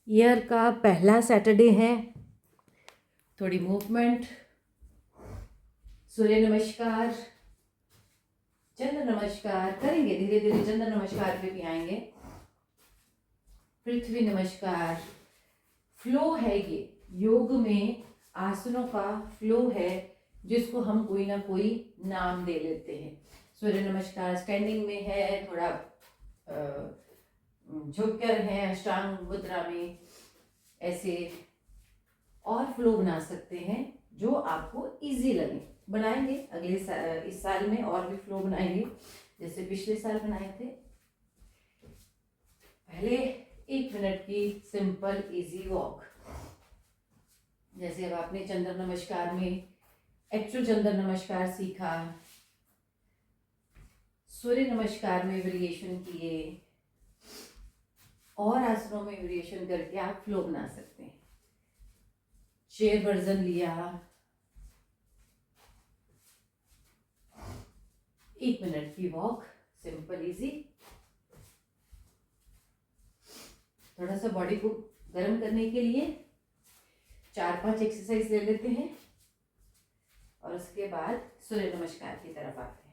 Year का पहला Saturday है। थोड़ी मूवमेंट, सूर्य नमस्कार, चंद्र नमस्कार करेंगे, धीरे धीरे चंद्र नमस्कार पे भी आएंगे। पृथ्वी नमस्कार। फ्लो है ये, योग में आसनों का फ्लो है जिसको हम कोई ना कोई नाम दे लेते हैं। सूर्य नमस्कार स्टैंडिंग में है, थोड़ा झुककर है अष्टांग मुद्रा में, ऐसे और फ्लो बना सकते हैं जो आपको इजी लगे। बनाएंगे इस साल में और भी फ्लो बनाएंगे जैसे पिछले साल बनाए थे। पहले 1 मिनट की सिंपल इजी वॉक, जैसे अब आपने चंद्र नमस्कार में एक्चुअल चंद्र नमस्कार सीखा, सूर्य नमस्कार में वेरिएशन किए और आसनों में वेरिएशन करके आप फ्लो बना सकते हैं। चेयर वर्जन लिया, 1 मिनट की वॉक, सिंपल इजी। थोड़ा सा बॉडी को गर्म करने के लिए 4-5 एक्सरसाइज ले लेते हैं और उसके बाद सूर्य नमस्कार की तरफ आते हैं।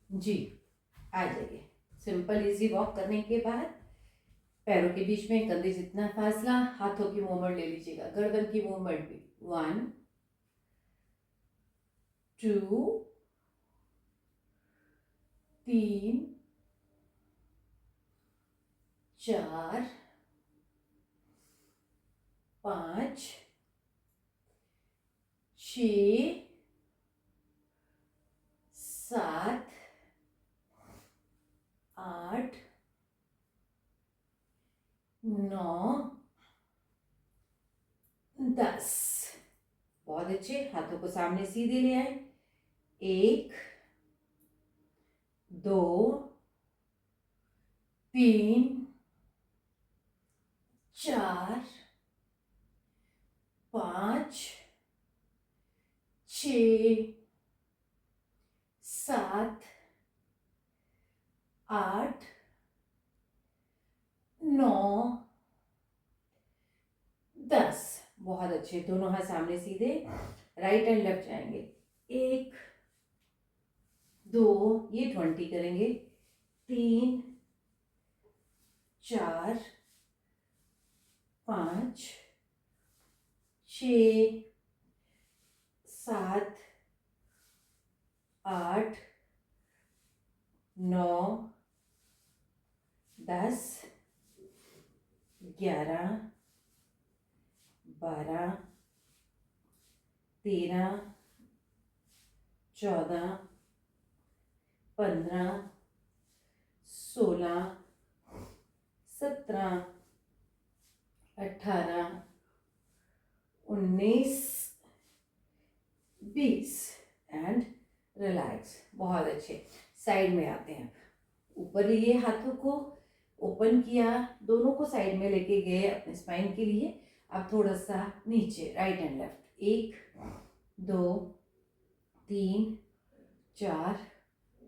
जी आ जाइए। सिंपल इजी वॉक करने के बाद पैरों के बीच में कंधे जितना फासला, हाथों की मूवमेंट ले लीजिएगा, गर्दन की मूवमेंट भी। 1 2 3 4 5 6 7 8 9 10। बहुत अच्छे, हाथों को सामने सीधे ले आए। 1 2 3 4 5 6 7 8 9 10। बहुत अच्छे, दोनों हाथ सामने सीधे, राइट एंड लेफ्ट जाएंगे। 1 2, ये 20 करेंगे। 3 4 5 6 7 8 9 10 11 12 13 14 15 16 17 18 19 20 एंड रिलैक्स। बहुत अच्छे, साइड में आते हैं। ऊपर लिए हाथों को, ओपन किया, दोनों को साइड में लेके गए अपने स्पाइन के लिए। अब थोड़ा सा नीचे, राइट एंड लेफ्ट। 1 2 3 4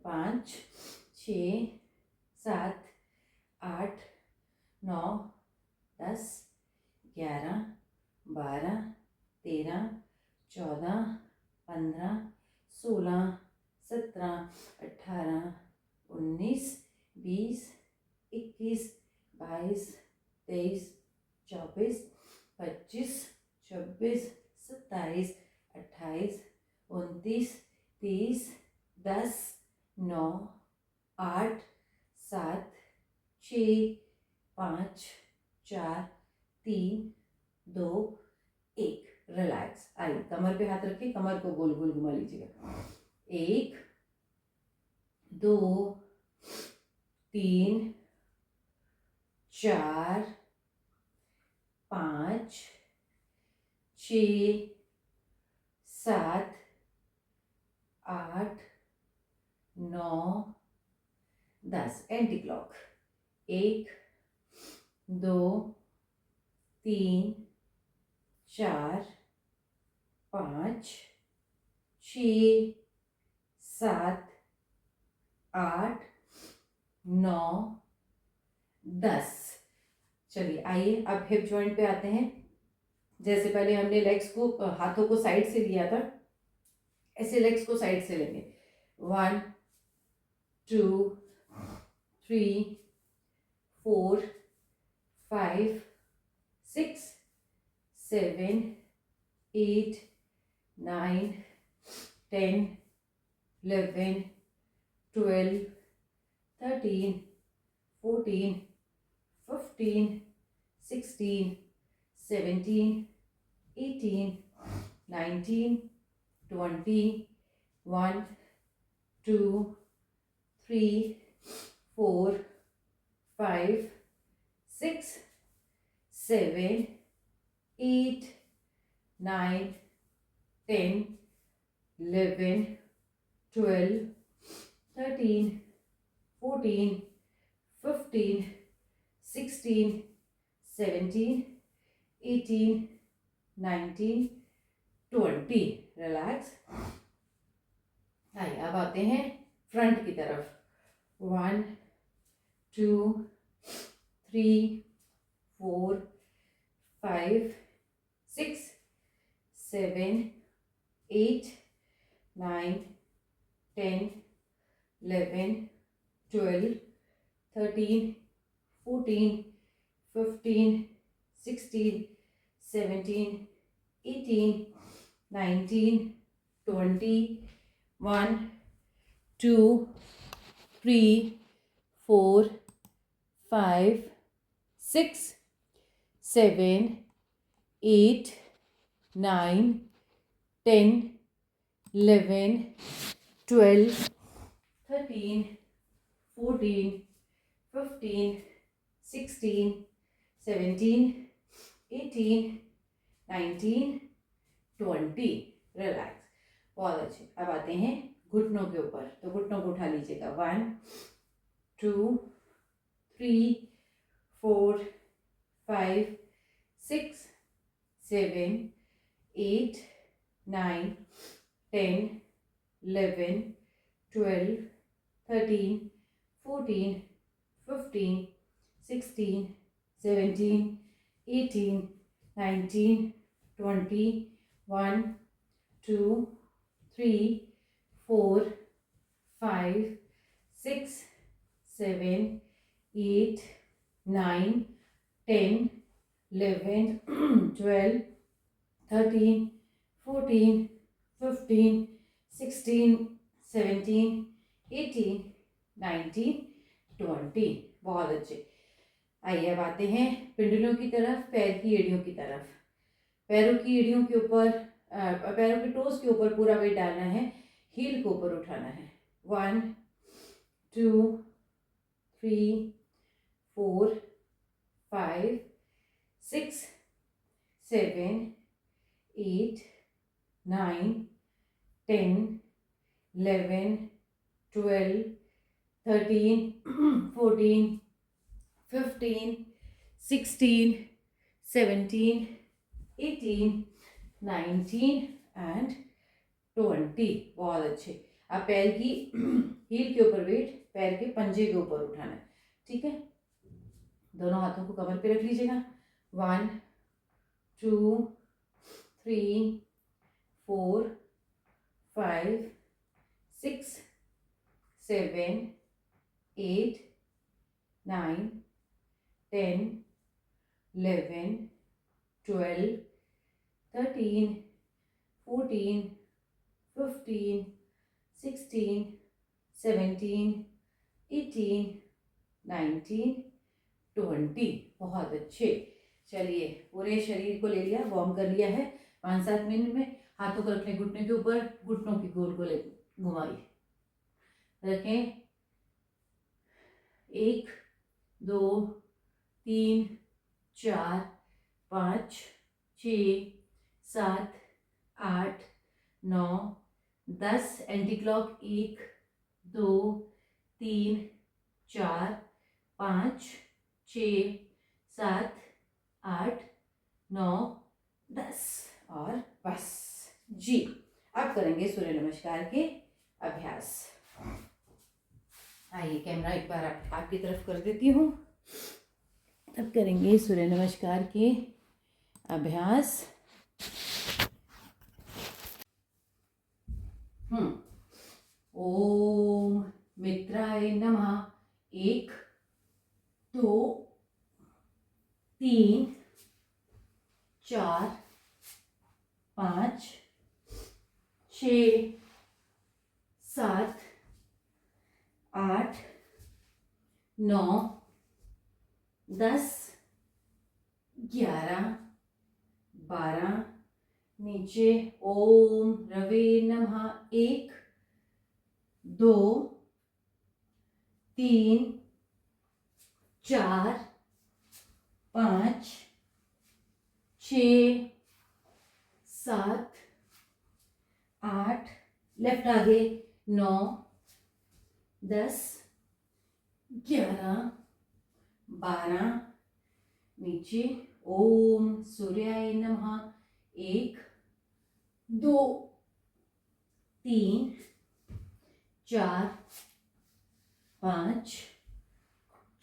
5 6 7 8 9 10 11 12 13 14 15 16 17 18 19 20 21 22 23 24 25 26 27 28 29 30 10 9 8 7 6 5 4 3 2 1। रिलैक्स। आइए, कमर पे हाथ रखिए, कमर को गोल गोल घुमा लीजिएगा। 1 2 3 4 5 6 7 8 9 10। Anti clock. 1 2 3 4 5 6, 7, 8, 9, 10। चलिए आइए अब हिप जॉइंट पे आते हैं। जैसे पहले हमने लेग्स को हाथों को साइड से लिया था, ऐसे लेग्स को साइड से लेंगे। 1, 2, 3, 4, 5, 6, 7, 8, 9, 10, 11, 12, 13, 14, 15, 16, 17, 18, 19, 20, 1, 2, 3, 4, 5, 6, 7, 8, 9, 10, 11, 12, 13, 14, 15, 16, 17, 18, 19, 20। रिलैक्स। आइए अब आते हैं फ्रंट की तरफ। 1, 2, 3, 4, 5, 6, 7, 8, 9, 10, 11, 12, 13, 14, 15, 16, 17, 18, 19, 20, 1, 2, 3, 4, 5, 6, 7, 8, 9, 10, 11, 12, 13, 14, 15, 16, 17, 18, 19, 20। रिलैक्स। बहुत अच्छे। अब आते हैं घुटनों के ऊपर, तो घुटनों को उठा लीजिएगा। 1, 2, 3, 4, 5, 6, 7, 8, 9, 10, 11, 12, 13, 14, 15, 16, 17, 18, 19, 20, 1, 2, 3, 4, 5, 6, 7, 8, 9, 10, 11, 12, 13, 14, 15, 16, 17, 18, 19, 20। बहुत अच्छे। आइए अब आते हैं पिंडलियों की तरफ, पैर की एड़ियों की तरफ। पैरों की एड़ियों के ऊपर, पैरों के टोस के ऊपर पूरा वेट डालना है, हील को ऊपर उठाना है। 1, 2, 3, 4, 5, 6, 7, 8, 9, 10, 11, 12, 13, 14, 15, 16, 17, 18, 19 एंड 20। बहुत अच्छे। अब पैर की हील के ऊपर वेट पैर के पंजे के ऊपर उठाना है। ठीक है, दोनों हाथों को कमर पे रख लीजिएगा। 1, 2, 3, 4, 5, 6, 7, 8, 9, 10, 11, 12, 13, 14, 15, 16, 17, 18, 19, 20। बहुत अच्छे। चलिए पूरे शरीर को ले लिया, वार्म कर लिया है। 5-7 मिनट में हाथों को रखें घुटने के ऊपर, घुटनों की गोल गोल घुमाइए। रखें। 1, 2, 3, 4, 5, 6, 7, 8, 9, 10। Anti clock. 1, 2, 3, 4, 5, 6, 7, 8, 9, 10 और बस जी। अब करेंगे सूर्य नमस्कार के अभ्यास। आइए कैमरा एक बार आपकी तरफ कर देती हूँ। तब करेंगे सूर्य नमस्कार के अभ्यास। ओम मित्राय नमः। 1 2 3 4 5 6 7 8 9 10 11 12। नीचे ओम रवे नमः। 1 2 3 4 5 6 7 8। लेफ्ट आगे 9 10 11 12। नीचे ओम सूर्याय नमः। 1 2 3 4 5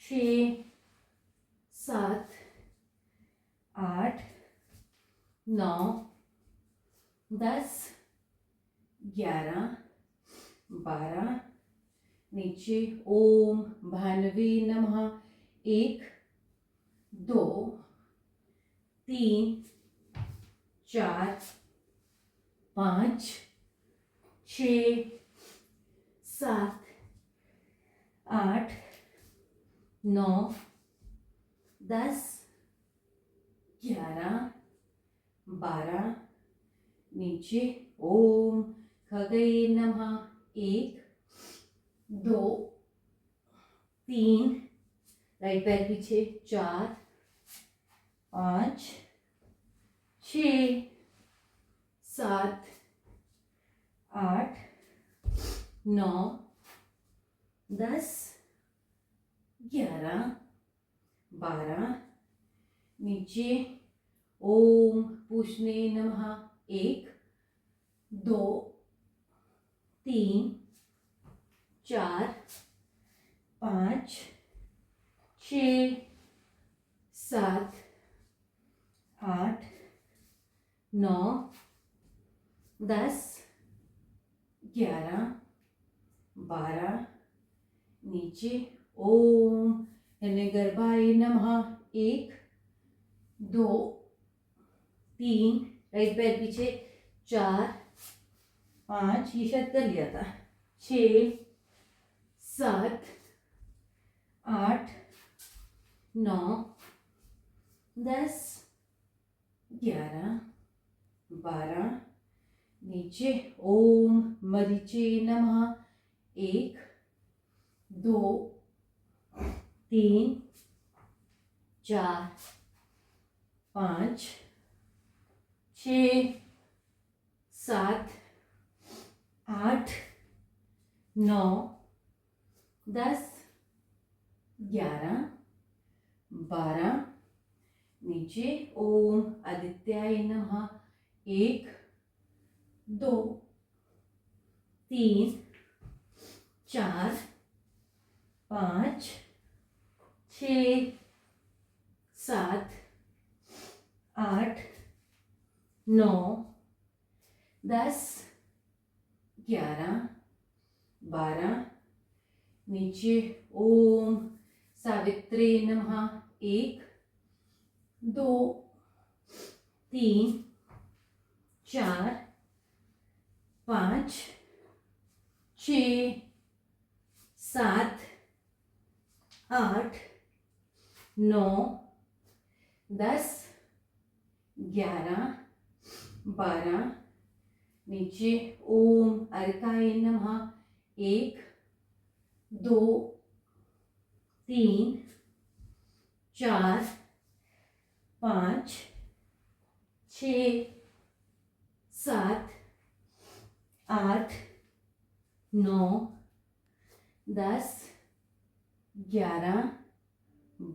6 7 8 9 10 11 12। नीचे ओम भानवे नमः। 1 2 3 4 5 6 7 8 9 10 11 12। नीचे ओम खगये नमः। 1 2 3। राइट पैर पीछे 4 5 6 7 8 9 10 11 12। नीचे ओम पूषणे नमः। 1 2 3 4 5 6 7 8 9 10 11 12। नीचे ओम हिरण्यगर्भाय नमः। 1 2 3। राइट पैर पीछे 4 5। ये शायद कर लिया था। 6 7 8 9 10 11 12। नीचे ओम मरीचे नमः। 1 2 3 4 5 6 7 8 9 10 11 12। नीचे ओम आदित्याय नमः। 1 2 3 4 5 6 7 8 9 10 11 12। नीचे ओम सावित्रे नमः। 1 2 3 4 5 6 7 8 9 10 11 12। नीचे ओम अर्काय नमः। 1 2 3 4 5 6 7 8 9 10 11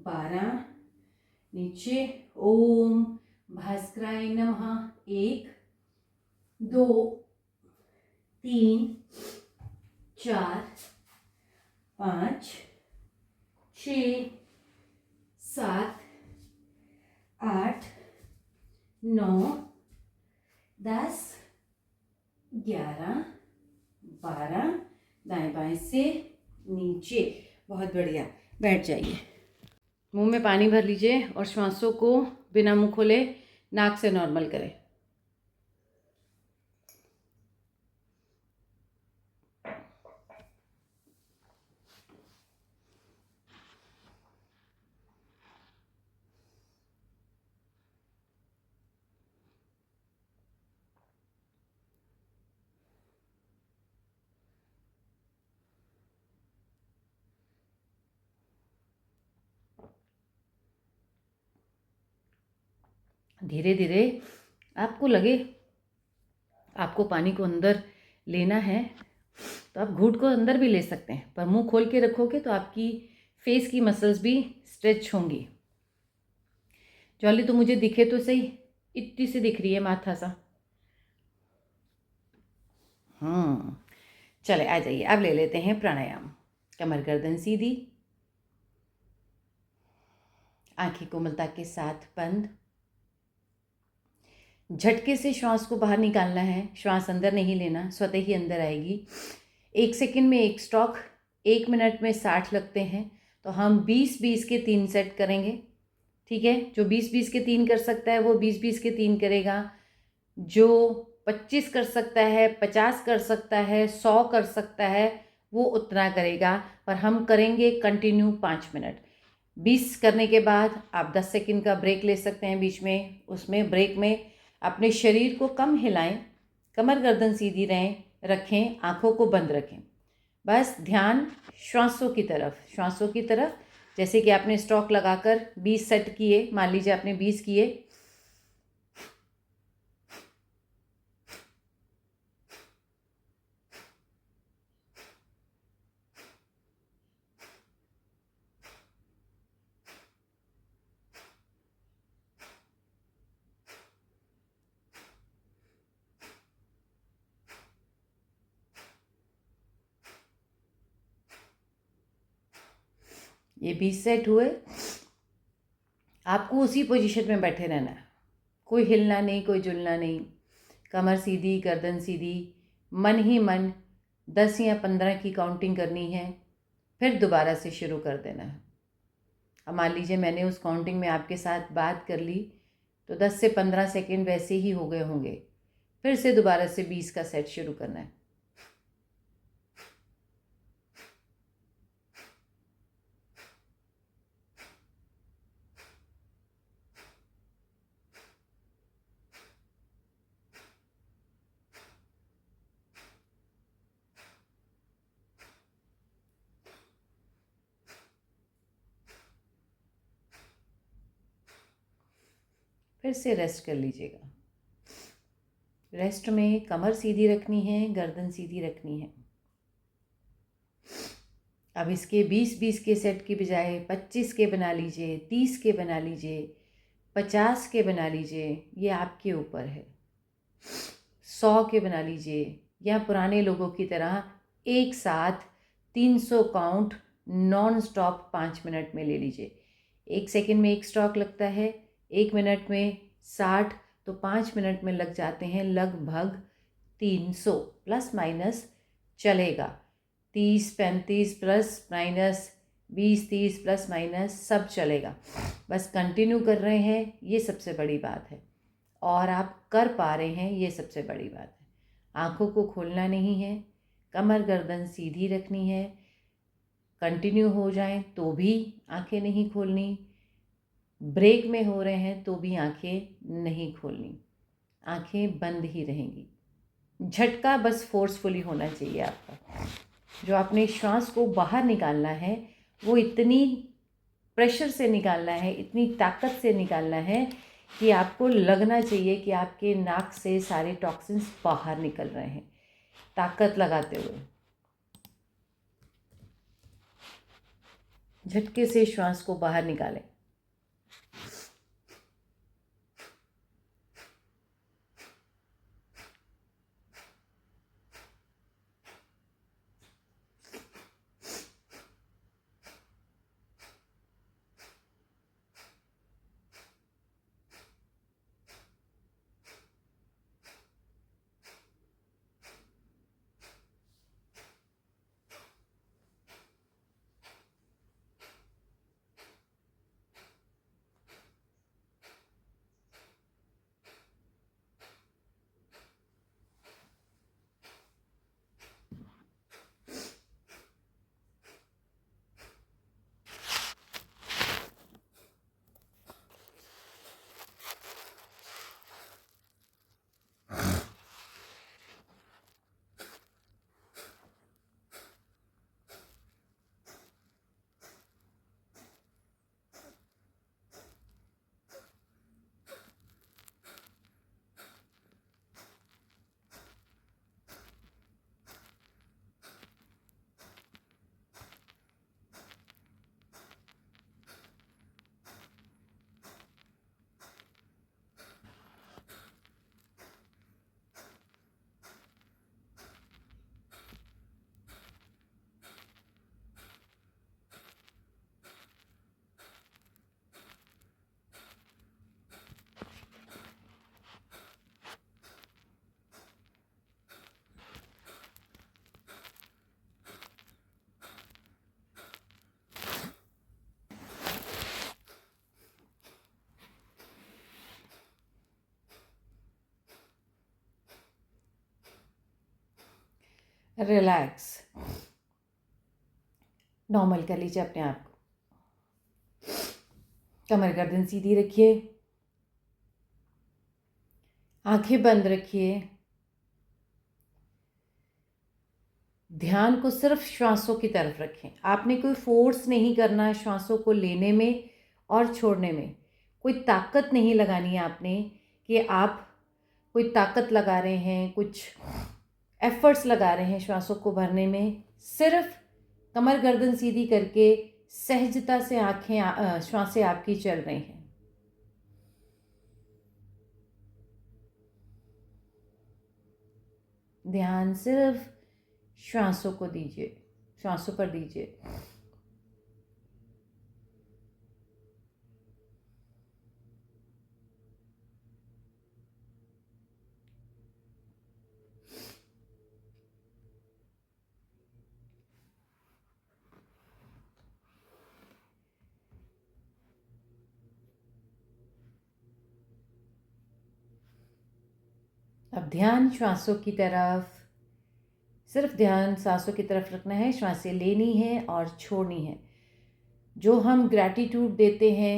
12। नीचे ओम भास्कराय नमः। 1 2 3 4 5 6 7 8 9 10 11 12, दाएं बाएं से नीचे। बहुत बढ़िया, बैठ जाइए। मुंह में पानी भर लीजिए और श्वासों को बिना मुंह खोले नाक से नॉर्मल करें। धीरे धीरे आपको लगे आपको पानी को अंदर लेना है तो आप घूंट को अंदर भी ले सकते हैं, पर मुंह खोल के रखोगे तो आपकी फेस की मसल्स भी स्ट्रेच होंगी। जॉली तो मुझे दिखे तो सही, इतनी सी दिख रही है माथा सा। चले आ जाइए। अब ले लेते हैं प्राणायाम। कमर गर्दन सीधी, आंखें कोमलता के साथ बंद। झटके से श्वास को बाहर निकालना है, श्वास अंदर नहीं लेना, स्वतः ही अंदर आएगी। 1 सेकंड में 1 स्ट्रोक, 1 मिनट में 60 लगते हैं। तो हम 20-20 के 3 सेट करेंगे, ठीक है। जो 20-20 के 3 कर सकता है वो 20-20 के 3 करेगा। जो 25 कर सकता है, 50 कर सकता है, 100 कर सकता है, वो उतना करेगा। पर हम करेंगे कंटिन्यू 5 मिनट। 20 करने के बाद आप 10 सेकंड का ब्रेक ले सकते हैं बीच में। उसमें ब्रेक में अपने शरीर को कम हिलाएं, कमर गर्दन सीधी रखें, आंखों को बंद रखें। बस ध्यान श्वासों की तरफ। जैसे कि आपने स्टॉक लगाकर 20 सेट किए, मान लीजिए आपने 20 किए, ये 20 सेट हुए। आपको उसी पोजीशन में बैठे रहना है, कोई हिलना नहीं, कोई जुलना नहीं। कमर सीधी, गर्दन सीधी, मन ही मन 10 या 15 की काउंटिंग करनी है, फिर दोबारा से शुरू कर देना है। अब मान लीजिए मैंने उस काउंटिंग में आपके साथ बात कर ली तो 10 से 15 सेकेंड वैसे ही हो गए होंगे। फिर से दोबारा से 20 का सेट शुरू करना है। फिर से रेस्ट कर लीजिएगा। रेस्ट में कमर सीधी रखनी है, गर्दन सीधी रखनी है। अब इसके 20-20 के सेट की बजाय 25 के बना लीजिए, 30 के बना लीजिए, 50 के बना लीजिए, ये आपके ऊपर है। 100 के बना लीजिए, या पुराने लोगों की तरह एक साथ 300 काउंट नॉन स्टॉप 5 मिनट में ले लीजिए। 1 सेकंड में 1 स्ट्रोक लगता है, 1 मिनट में 60, तो 5 मिनट में लग जाते हैं लगभग 300, प्लस माइनस चलेगा। 30, 35 प्लस माइनस, 20, 30 प्लस माइनस सब चलेगा। बस कंटिन्यू कर रहे हैं, ये सबसे बड़ी बात है, और आप कर पा रहे हैं, ये सबसे बड़ी बात है। आँखों को खोलना नहीं है, कमर गर्दन सीधी रखनी है। कंटिन्यू हो जाएं तो भी आंखें नहीं खोलनी, ब्रेक में हो रहे हैं तो भी आंखें नहीं खोलनी, आंखें बंद ही रहेंगी। झटका बस फोर्सफुली होना चाहिए आपका। जो आपने श्वास को बाहर निकालना है वो इतनी प्रेशर से निकालना है, इतनी ताकत से निकालना है कि आपको लगना चाहिए कि आपके नाक से सारे टॉक्सिन्स बाहर निकल रहे हैं, ताकत लगाते हुए। झटके से श्वास को बाहर निकालें। रिलैक्स, नॉर्मल कर लीजिए अपने आप को। कमर गर्दन सीधी रखिए, आंखें बंद रखिए। ध्यान को सिर्फ श्वासों की तरफ रखें। आपने कोई फोर्स नहीं करना श्वासों को लेने में और छोड़ने में। कोई ताकत नहीं लगानी है आपने कि आप कोई ताकत लगा रहे हैं, कुछ एफर्ट्स लगा रहे हैं श्वासों को भरने में। सिर्फ कमर गर्दन सीधी करके सहजता से आंखें श्वासें आपकी चल रही हैं। ध्यान सिर्फ श्वासों को दीजिए, श्वासों पर दीजिए। अब ध्यान श्वासों की तरफ, सिर्फ ध्यान सांसों की तरफ रखना है। श्वासें लेनी है और छोड़नी है। जो हम ग्रैटिट्यूड देते हैं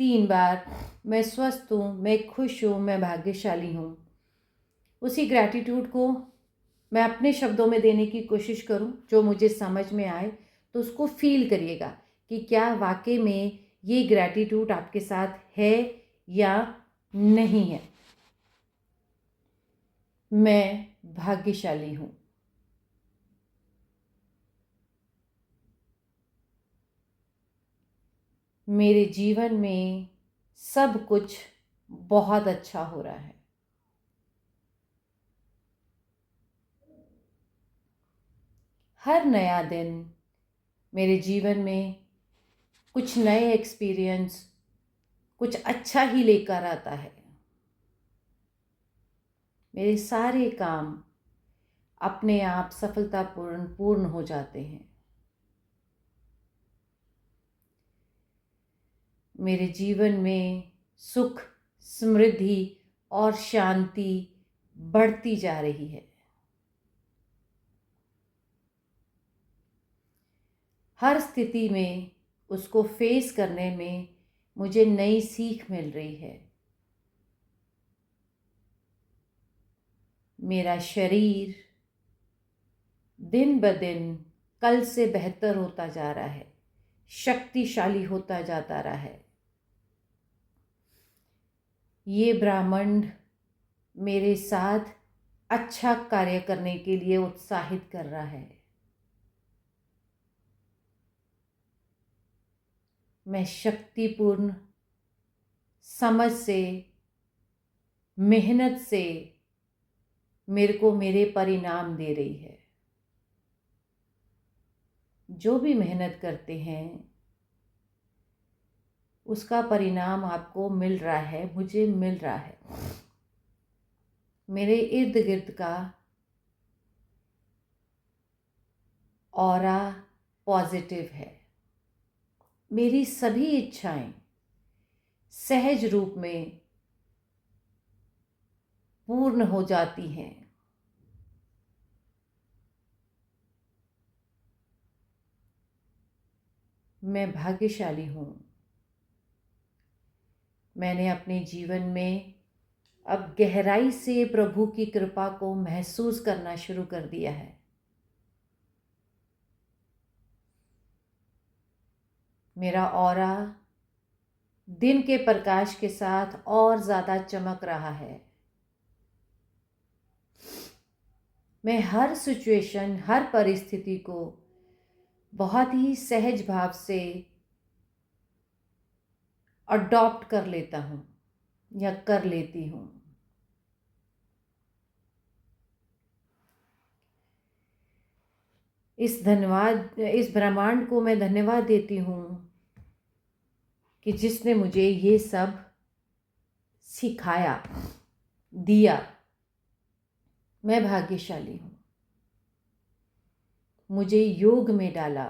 3 बार, मैं स्वस्थ हूँ, मैं खुश हूँ, मैं भाग्यशाली हूँ, उसी ग्रैटिट्यूड को मैं अपने शब्दों में देने की कोशिश करूँ, जो मुझे समझ में आए। तो उसको फील करिएगा कि क्या वाकई में ये ग्रैटिट्यूड आपके साथ है या नहीं है। मैं भाग्यशाली हूँ। मेरे जीवन में सब कुछ बहुत अच्छा हो रहा है। हर नया दिन मेरे जीवन में कुछ नए एक्सपीरियंस, कुछ अच्छा ही लेकर आता है। मेरे सारे काम अपने आप सफलतापूर्ण पूर्ण हो जाते हैं। मेरे जीवन में सुख, समृद्धि और शांति बढ़ती जा रही है। हर स्थिति में उसको फेस करने में मुझे नई सीख मिल रही है। मेरा शरीर दिन ब दिन कल से बेहतर होता जा रहा है, शक्तिशाली होता जाता रहा है। ये ब्रह्मांड मेरे साथ अच्छा कार्य करने के लिए उत्साहित कर रहा है। मैं शक्तिपूर्ण समझ से, मेहनत से मेरे को मेरे परिणाम दे रही है। जो भी मेहनत करते हैं उसका परिणाम आपको मिल रहा है, मुझे मिल रहा है। मेरे इर्द गिर्द का ऑरा पॉजिटिव है। मेरी सभी इच्छाएं सहज रूप में पूर्ण हो जाती हैं। मैं भाग्यशाली हूँ। मैंने अपने जीवन में अब गहराई से प्रभु की कृपा को महसूस करना शुरू कर दिया है। मेरा ऑरा दिन के प्रकाश के साथ और ज़्यादा चमक रहा है। मैं हर सिचुएशन, हर परिस्थिति को बहुत ही सहज भाव से अडॉप्ट कर लेता हूँ या कर लेती हूँ। इस ब्रह्मांड को मैं धन्यवाद देती हूँ कि जिसने मुझे ये सब सिखाया, दिया। मैं भाग्यशाली हूँ। मुझे योग में डाला।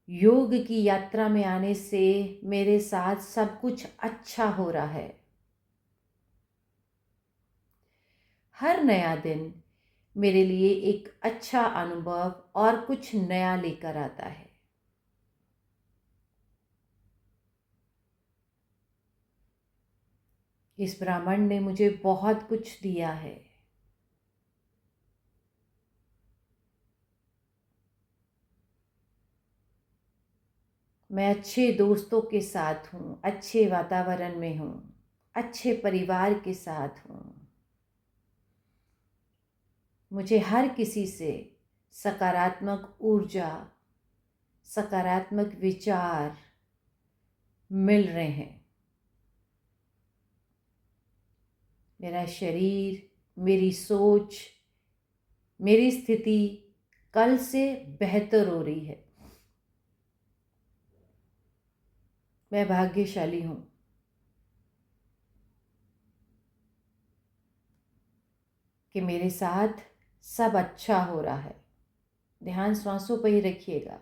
योग की यात्रा में आने से मेरे साथ सब कुछ अच्छा हो रहा है। हर नया दिन मेरे लिए एक अच्छा अनुभव और कुछ नया लेकर आता है। इस ब्रह्मांड ने मुझे बहुत कुछ दिया है। मैं अच्छे दोस्तों के साथ हूँ, अच्छे वातावरण में हूँ, अच्छे परिवार के साथ हूँ। मुझे हर किसी से सकारात्मक ऊर्जा, सकारात्मक विचार मिल रहे हैं। मेरा शरीर, मेरी सोच, मेरी स्थिति कल से बेहतर हो रही है। मैं भाग्यशाली हूँ कि मेरे साथ सब अच्छा हो रहा है। ध्यान श्वासों पर ही रखिएगा।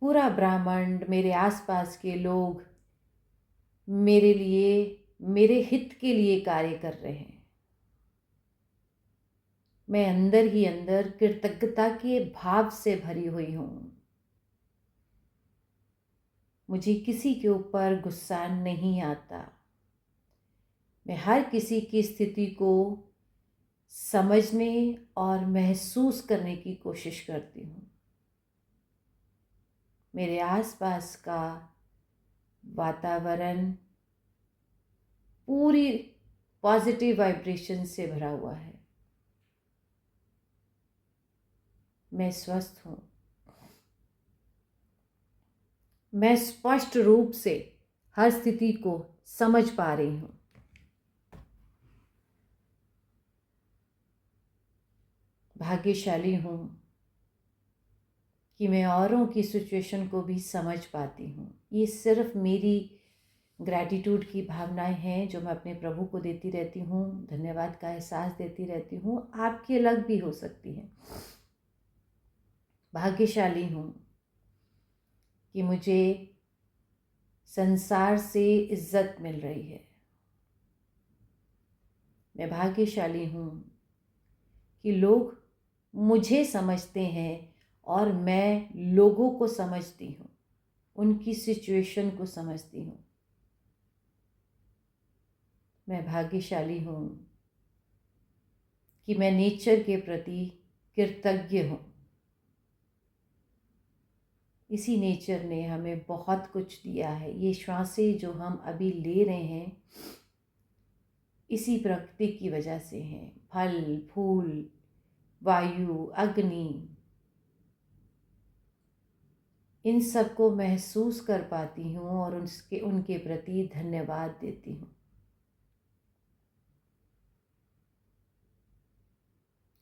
पूरा ब्रह्मांड, मेरे आसपास के लोग मेरे लिए, मेरे हित के लिए कार्य कर रहे हैं। मैं अंदर ही अंदर कृतज्ञता के भाव से भरी हुई हूँ। मुझे किसी के ऊपर गुस्सा नहीं आता। मैं हर किसी की स्थिति को समझने और महसूस करने की कोशिश करती हूँ। मेरे आसपास का वातावरण पूरी पॉजिटिव वाइब्रेशन से भरा हुआ है। मैं स्वस्थ हूँ। मैं स्पष्ट रूप से हर स्थिति को समझ पा रही हूँ। भाग्यशाली हूँ कि मैं औरों की सिचुएशन को भी समझ पाती हूँ। ये सिर्फ मेरी ग्रैटिट्यूड की भावनाएं हैं जो मैं अपने प्रभु को देती रहती हूँ, धन्यवाद का एहसास देती रहती हूँ। आपकी अलग भी हो सकती है। भाग्यशाली हूँ कि मुझे संसार से इज्जत मिल रही है। मैं भाग्यशाली हूँ कि लोग मुझे समझते हैं और मैं लोगों को समझती हूँ, उनकी सिचुएशन को समझती हूँ। मैं भाग्यशाली हूँ कि मैं नेचर के प्रति कृतज्ञ हूँ। इसी नेचर ने हमें बहुत कुछ दिया है। ये श्वासें जो हम अभी ले रहे हैं, इसी प्रकृति की वजह से हैं। फल, फूल, वायु, अग्नि, इन सब को महसूस कर पाती हूँ और उनके प्रति धन्यवाद देती हूँ।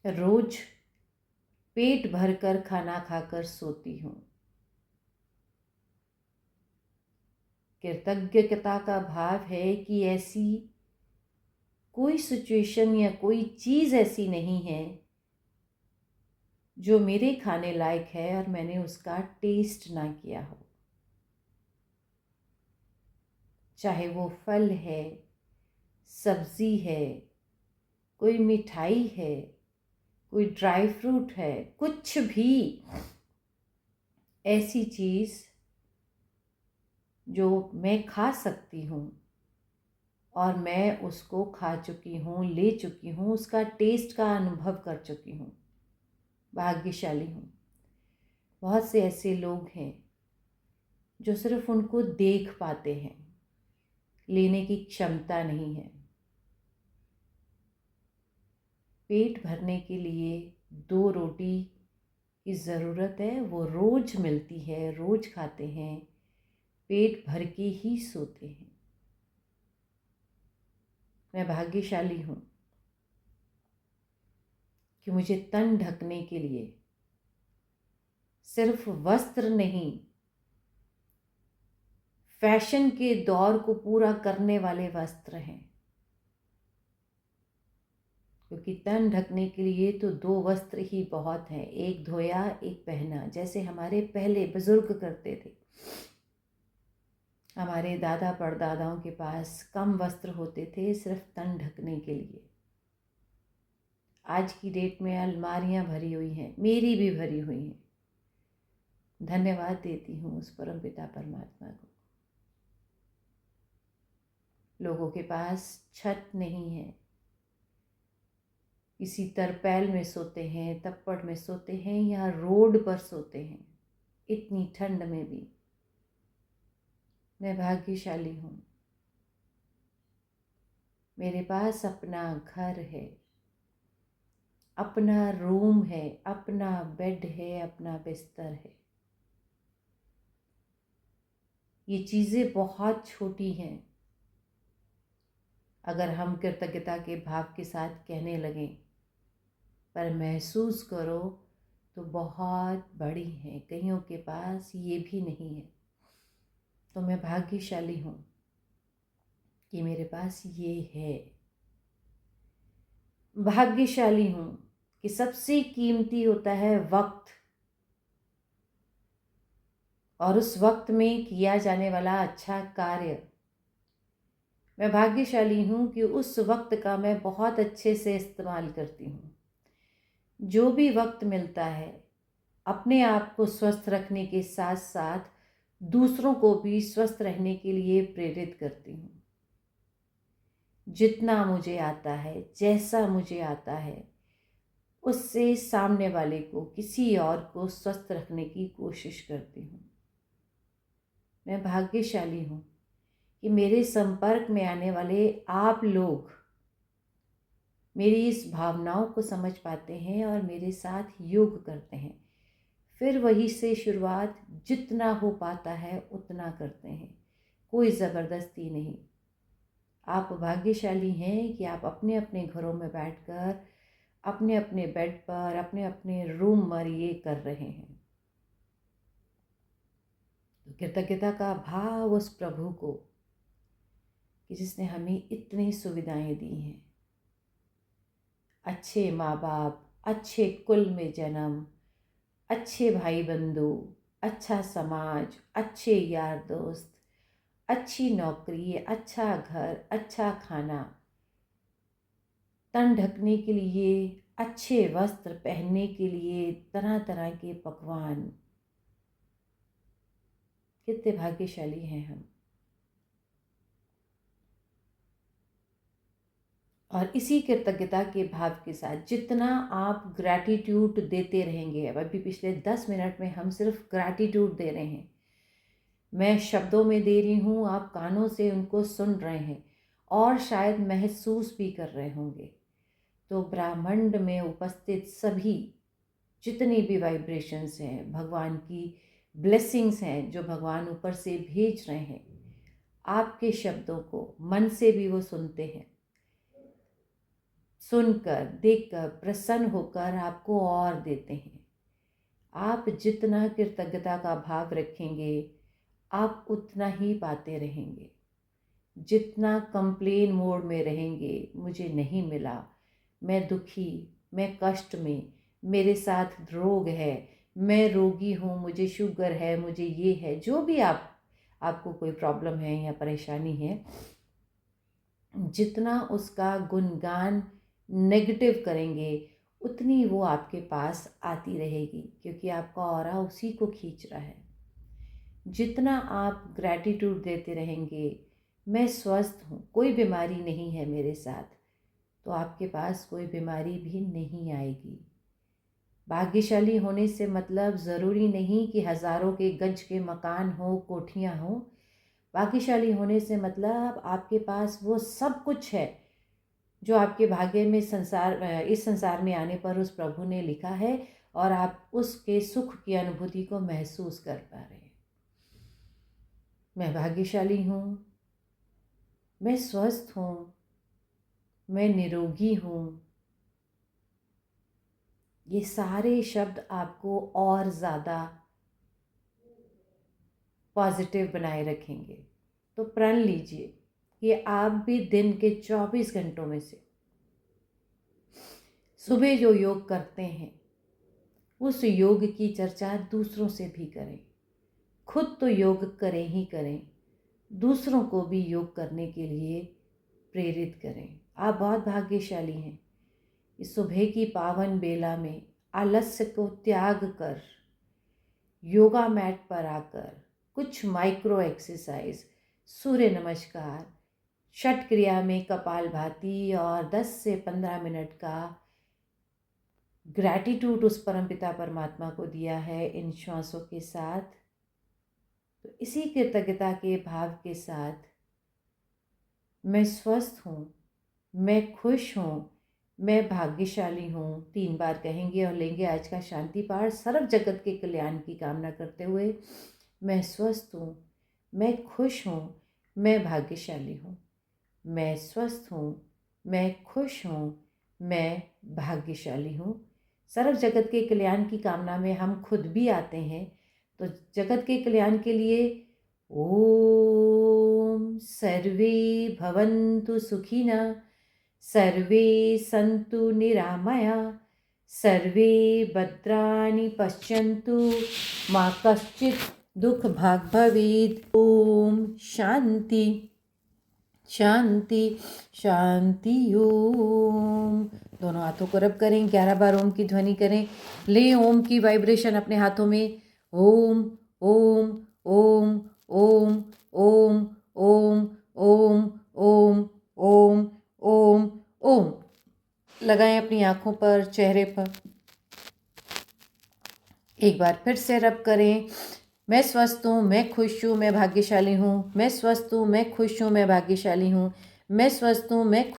रोज पेट भरकर खाना खाकर सोती हूँ। कृतज्ञता का भाव है कि ऐसी कोई सिचुएशन या कोई चीज़ ऐसी नहीं है जो मेरे खाने लायक है और मैंने उसका टेस्ट ना किया हो। चाहे वो फल है, सब्जी है, कोई मिठाई है, कोई ड्राई फ्रूट है, कुछ भी ऐसी चीज़ जो मैं खा सकती हूँ और मैं उसको खा चुकी हूँ, ले चुकी हूँ, उसका टेस्ट का अनुभव कर चुकी हूँ। भाग्यशाली हूँ। बहुत से ऐसे लोग हैं जो सिर्फ उनको देख पाते हैं, लेने की क्षमता नहीं है। पेट भरने के लिए 2 रोटी की ज़रूरत है, वो रोज मिलती है, रोज खाते हैं, पेट भर के ही सोते हैं। मैं भाग्यशाली हूँ कि मुझे तन ढकने के लिए सिर्फ वस्त्र नहीं, फैशन के दौर को पूरा करने वाले वस्त्र हैं। क्योंकि तन ढकने के लिए तो 2 वस्त्र ही बहुत हैं, एक धोया एक पहना, जैसे हमारे पहले बुजुर्ग करते थे। हमारे दादा परदादाओं के पास कम वस्त्र होते थे सिर्फ तन ढकने के लिए। आज की डेट में अलमारियां भरी हुई हैं, मेरी भी भरी हुई हैं। धन्यवाद देती हूँ उस परमपिता परमात्मा को। लोगों के पास छत नहीं है, किसी तरपैल में सोते हैं, तप्पड़ में सोते हैं या रोड पर सोते हैं, इतनी ठंड में भी। मैं भाग्यशाली हूँ, मेरे पास अपना घर है, अपना रूम है, अपना बेड है, अपना बिस्तर है। ये चीज़ें बहुत छोटी हैं, अगर हम कृतज्ञता के भाव के साथ कहने लगें, पर महसूस करो तो बहुत बड़ी हैं। कईयों के पास ये भी नहीं है। तो मैं भाग्यशाली हूँ कि मेरे पास ये है। भाग्यशाली हूँ कि सबसे कीमती होता है वक्त, और उस वक्त में किया जाने वाला अच्छा कार्य। मैं भाग्यशाली हूँ कि उस वक्त का मैं बहुत अच्छे से इस्तेमाल करती हूँ। जो भी वक्त मिलता है अपने आप को स्वस्थ रखने के साथ साथ दूसरों को भी स्वस्थ रहने के लिए प्रेरित करती हूँ। जितना मुझे आता है, जैसा मुझे आता है, उससे सामने वाले को, किसी और को स्वस्थ रखने की कोशिश करती हूँ। मैं भाग्यशाली हूँ कि मेरे संपर्क में आने वाले आप लोग मेरी इस भावनाओं को समझ पाते हैं और मेरे साथ योग करते हैं। फिर वही से शुरुआत जितना हो पाता है उतना करते हैं, कोई ज़बरदस्ती नहीं। आप भाग्यशाली हैं कि आप अपने अपने घरों में बैठकर अपने अपने बेड पर, अपने अपने रूम पर ये कर रहे हैं। तो कृतज्ञता का भाव उस प्रभु को कि जिसने हमें इतनी सुविधाएं दी हैं। अच्छे माँ बाप, अच्छे कुल में जन्म, अच्छे भाई बंधु, अच्छा समाज, अच्छे यार दोस्त, अच्छी नौकरी, अच्छा घर, अच्छा खाना, तन ढकने के लिए अच्छे वस्त्र, पहनने के लिए तरह तरह के पकवान। कितने भाग्यशाली हैं हम। और इसी कृतज्ञता के भाव के साथ जितना आप ग्रैटिट्यूड देते रहेंगे, अब अभी पिछले 10 मिनट में हम सिर्फ ग्रैटिट्यूड दे रहे हैं। मैं शब्दों में दे रही हूँ, आप कानों से उनको सुन रहे हैं और शायद महसूस भी कर रहे होंगे। तो ब्रह्मांड में उपस्थित सभी जितनी भी वाइब्रेशंस हैं, भगवान की ब्लेसिंग्स हैं जो भगवान ऊपर से भेज रहे हैं, आपके शब्दों को मन से भी वो सुनते हैं। सुनकर, देखकर, प्रसन्न होकर आपको और देते हैं। आप जितना कृतज्ञता का भाव रखेंगे, आप उतना ही पाते रहेंगे। जितना कंप्लेन मोड में रहेंगे, मुझे नहीं मिला, मैं दुखी, मैं कष्ट में, मेरे साथ रोग है, मैं रोगी हूँ, मुझे शुगर है, मुझे ये है, जो भी आपको कोई प्रॉब्लम है या परेशानी है, जितना उसका गुणगान नेगेटिव करेंगे उतनी वो आपके पास आती रहेगी, क्योंकि आपका ऑरा उसी को खींच रहा है। जितना आप ग्रैटिट्यूड देते रहेंगे, मैं स्वस्थ हूँ, कोई बीमारी नहीं है मेरे साथ, तो आपके पास कोई बीमारी भी नहीं आएगी। भाग्यशाली होने से मतलब ज़रूरी नहीं कि हज़ारों के गज के मकान हो, कोठियाँ हो। भाग्यशाली होने से मतलब आपके पास वो सब कुछ है जो आपके भाग्य में इस संसार में आने पर उस प्रभु ने लिखा है, और आप उसके सुख की अनुभूति को महसूस कर पा रहे हैं। मैं भाग्यशाली हूँ, मैं स्वस्थ हूँ, मैं निरोगी हूँ। ये सारे शब्द आपको और ज़्यादा पॉजिटिव बनाए रखेंगे। तो प्रण लीजिए कि आप भी दिन के 24 घंटों में से सुबह जो योग करते हैं, उस योग की चर्चा दूसरों से भी करें। खुद तो योग करें ही करें, दूसरों को भी योग करने के लिए प्रेरित करें। आप बहुत भाग्यशाली हैं। इस सुबह की पावन बेला में आलस्य को त्याग कर योगा मैट पर आकर कुछ माइक्रो एक्सरसाइज, सूर्य नमस्कार, षट क्रिया में कपालभाति और 10 से 15 मिनट का ग्रैटिट्यूड उस परमपिता परमात्मा को दिया है इन श्वासों के साथ। तो इसी कृतज्ञता के भाव के साथ मैं स्वस्थ हूँ, मैं खुश हूँ, मैं भाग्यशाली हूँ 3 बार कहेंगे और लेंगे आज का शांति पाठ सर्व जगत के कल्याण की कामना करते हुए। मैं स्वस्थ हूँ, मैं खुश हूँ, मैं भाग्यशाली हूँ। मैं स्वस्थ हूँ, मैं खुश हूँ, मैं भाग्यशाली हूँ। सर्व जगत के कल्याण की कामना में हम खुद भी आते हैं। तो जगत के कल्याण के लिए ओम सर्वे भवन्तु सुखिनः, सर्वे सन्तु निरामया, सर्वे भद्राणि पश्यन्तु, मा कश्चित् दुख भाग भवेत्। ओम शांति शांति शांति। ओम। दोनों हाथों को रब करें, 11 बार ओम की ध्वनि करें। ले ओम की वाइब्रेशन अपने हाथों में। ओम ओम ओम ओम ओम ओम ओम ओम ओम ओम ओम। लगाएं अपनी आँखों पर, चेहरे पर। एक बार फिर से रब करें। मैं स्वस्थ हूँ, मैं खुश हूँ, मैं भाग्यशाली हूँ। मैं स्वस्थ हूँ, मैं खुश हूँ, मैं भाग्यशाली हूँ। मैं स्वस्थ हूँ, मैं